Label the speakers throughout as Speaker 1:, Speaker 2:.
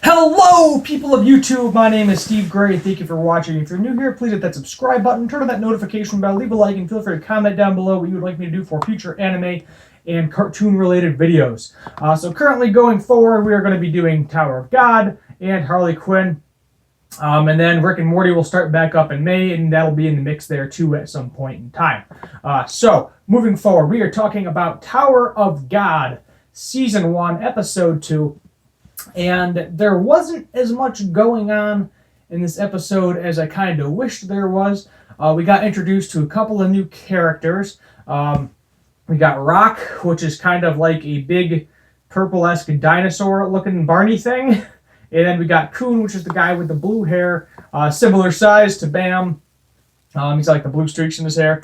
Speaker 1: Hello, people of YouTube. My name is Steve Gray. Thank you for watching. If you're new here, please hit that subscribe button, turn on that notification bell, leave a like, and feel free to comment down below what you would like me to do for future anime and cartoon-related videos. So currently going forward, we are going to be doing Tower of God and Harley Quinn. And then Rick and Morty will start back up in May, and that'll be in the mix there too at some point in time. So moving forward, we are talking about Tower of God, Season 1, Episode 2. And there wasn't as much going on in this episode as I kind of wished there was. We got introduced to a couple of new characters. We got Rock, which is kind of like a big purple-esque dinosaur-looking Barney thing. And then we got Coon, which is the guy with the blue hair, similar size to Bam. He's like the blue streaks in his hair.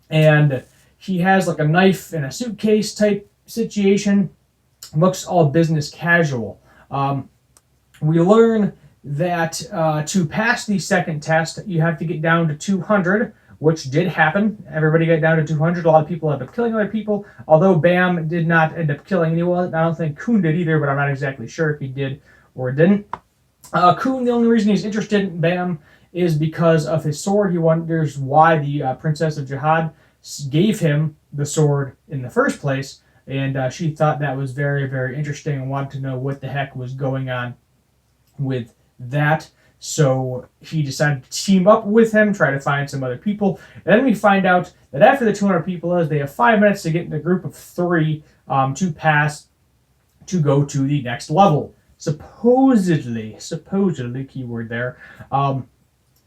Speaker 1: And he has like a knife in a suitcase type situation. Looks all business casual. We learn that to pass the second test, you have to get down to 200, which did happen. Everybody got down to 200. A lot of people ended up killing other people, although Bam did not end up killing anyone. I don't think Coon did either, but I'm not exactly sure if he did or didn't. Coon, the only reason he's interested in Bam is because of his sword. He wonders why the Princess of Jihad gave him the sword in the first place. And she thought that was very, very interesting and wanted to know what the heck was going on with that. So he decided to team up with him, try to find some other people. And then we find out that after the 200 people they have 5 minutes to get in a group of 3 to pass to go to the next level. Supposedly, keyword there.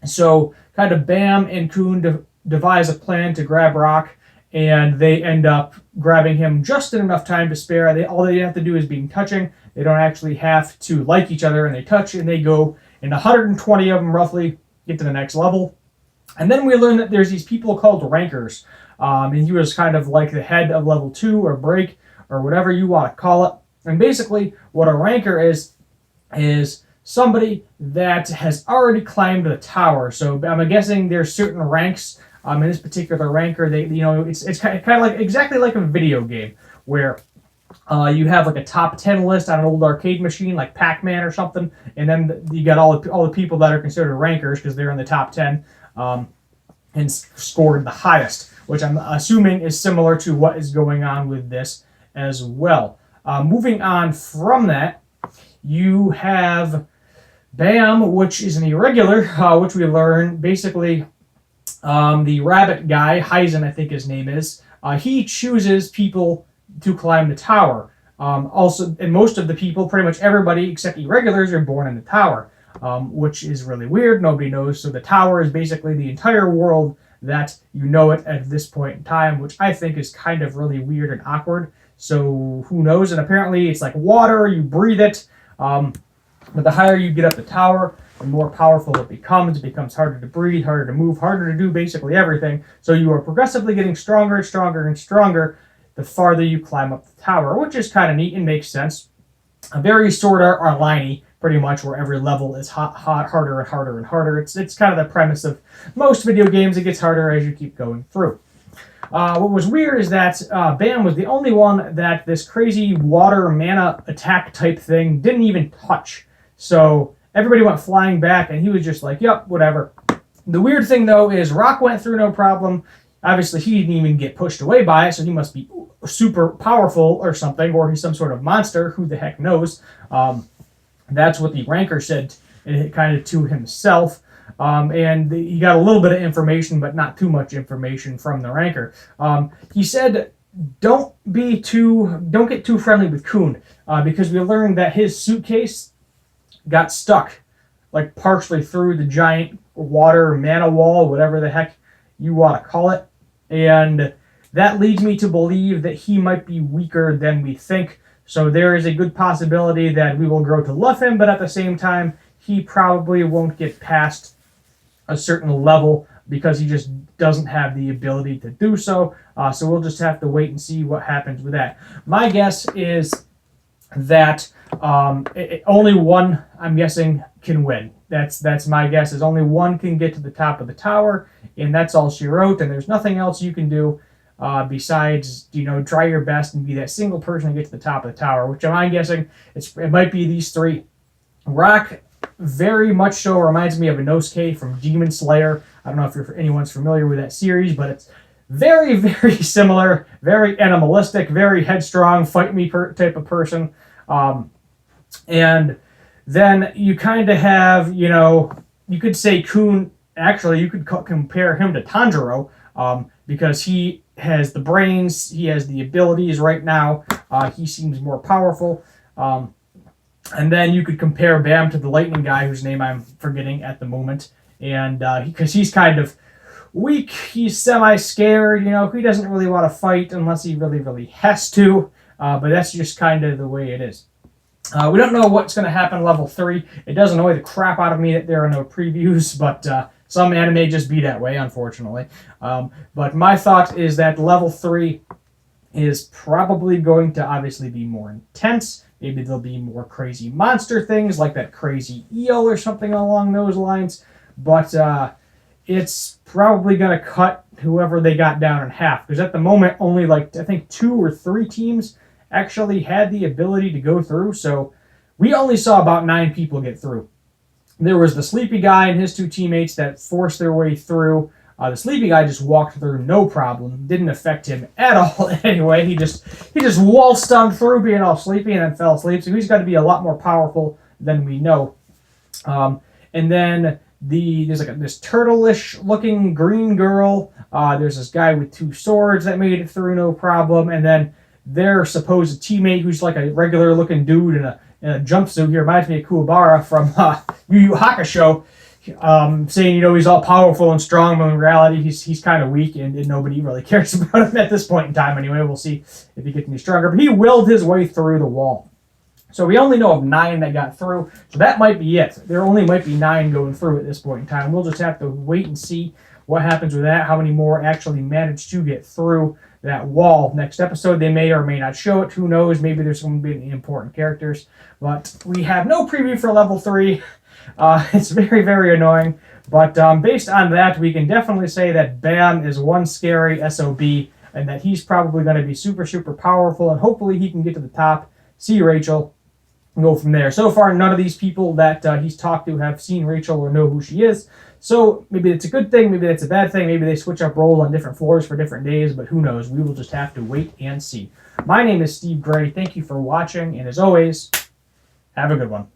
Speaker 1: So kind of Bam and Coon devise a plan to grab Rock. And they end up grabbing him just in enough time to spare. All they have to do is being touching. They don't actually have to like each other, and they touch, and they go, and 120 of them roughly get to the next level. And then we learn that there's these people called Rankers, and he was kind of like the head of level 2 or break or whatever you want to call it. And basically, what a Ranker is somebody that has already climbed the tower. So I'm guessing there's certain ranks. In this particular ranker, it's kind of like exactly like a video game where you have like a top 10 list on an old arcade machine like Pac-Man or something, and then you got all the people that are considered rankers because they're in the top 10 and scored the highest, which I'm assuming is similar to what is going on with this as well. Moving on from that, you have Bam, which is an irregular, which we learn basically. The rabbit guy, Heisen, I think his name is, he chooses people to climb the tower. Also, and most of the people, pretty much everybody except irregulars, are born in the tower, which is really weird. Nobody knows. So the tower is basically the entire world that you know it at this point in time, which I think is kind of really weird and awkward. So who knows? And apparently it's like water, you breathe it. But the higher you get up the tower, the more powerful it becomes. It becomes harder to breathe, harder to move, harder to do basically everything. So you are progressively getting stronger and stronger and stronger the farther you climb up the tower, which is kind of neat and makes sense. A very sort of Arline, pretty much, where every level is harder and harder and harder. It's kind of the premise of most video games. It gets harder as you keep going through. What was weird is that Bam was the only one that this crazy water mana attack type thing didn't even touch. So everybody went flying back, and he was just like, yep, whatever. The weird thing, though, is Rock went through no problem. Obviously, he didn't even get pushed away by it, so he must be super powerful or something, or he's some sort of monster. Who the heck knows? That's what the Ranker said kind of to himself. And he got a little bit of information, but not too much information from the Ranker. He said, don't get too friendly with Coon, because we learned that his suitcase got stuck, like partially through the giant water mana wall, whatever the heck you want to call it. And that leads me to believe that he might be weaker than we think. So there is a good possibility that we will grow to love him, but at the same time, he probably won't get past a certain level because he just doesn't have the ability to do so. So we'll just have to wait and see what happens with that. My guess is that only one, I'm guessing, can win. That's my guess, is only one can get to the top of the tower, and that's all she wrote, and there's nothing else you can do. besides, try your best and be that single person to get to the top of the tower, which I'm guessing it might be these three. Rock very much so reminds me of Inosuke from Demon Slayer. I don't know if anyone's familiar with that series, but it's very, very similar, very animalistic, very headstrong, fight me type of person. And then you kind of have, you could say Kun, actually, you could compare him to Tanjiro, because he has the brains, he has the abilities right now, he seems more powerful. And then you could compare Bam to the lightning guy, whose name I'm forgetting at the moment. And because he's kind of weak, he's semi-scared, he doesn't really want to fight unless he really, really has to. But that's just kind of the way it is. We don't know what's going to happen level 3. It does annoy the crap out of me that there are no previews, but some anime just be that way, unfortunately. But my thought is that level 3 is probably going to obviously be more intense. Maybe there'll be more crazy monster things, like that crazy eel or something along those lines. But it's probably going to cut whoever they got down in half. Because at the moment, only I think 2 or 3 teams actually had the ability to go through. So we only saw about 9 people get through. There was the sleepy guy and his 2 teammates that forced their way through. The sleepy guy just walked through no problem. Didn't affect him at all anyway. He just waltzed on through being all sleepy and then fell asleep. So he's got to be a lot more powerful than we know. And then there's this turtle-ish looking green girl. There's this guy with 2 swords that made it through no problem. And then their supposed teammate, who's like a regular looking dude in a jumpsuit. He reminds me of Kuwabara from Yu Yu Hakusho. Saying, he's all powerful and strong, but in reality, he's kind of weak, and nobody really cares about him at this point in time anyway. We'll see if he gets any stronger. But he willed his way through the wall. So we only know of 9 that got through, so that might be it. There only might be 9 going through at this point in time. We'll just have to wait and see what happens with that, how many more actually manage to get through that wall. Next episode, they may or may not show it. Who knows? Maybe there's going to be important characters. But we have no preview for level 3. It's very, very annoying. But based on that, we can definitely say that Bam is one scary SOB, and that he's probably going to be super, super powerful, and hopefully he can get to the top, see Rachel, and go from there. So far, none of these people that he's talked to have seen Rachel or know who she is. So maybe it's a good thing, maybe it's a bad thing, maybe they switch up roles on different floors for different days, but who knows? We will just have to wait and see. My name is Steve Gray. Thank you for watching, and as always, have a good one.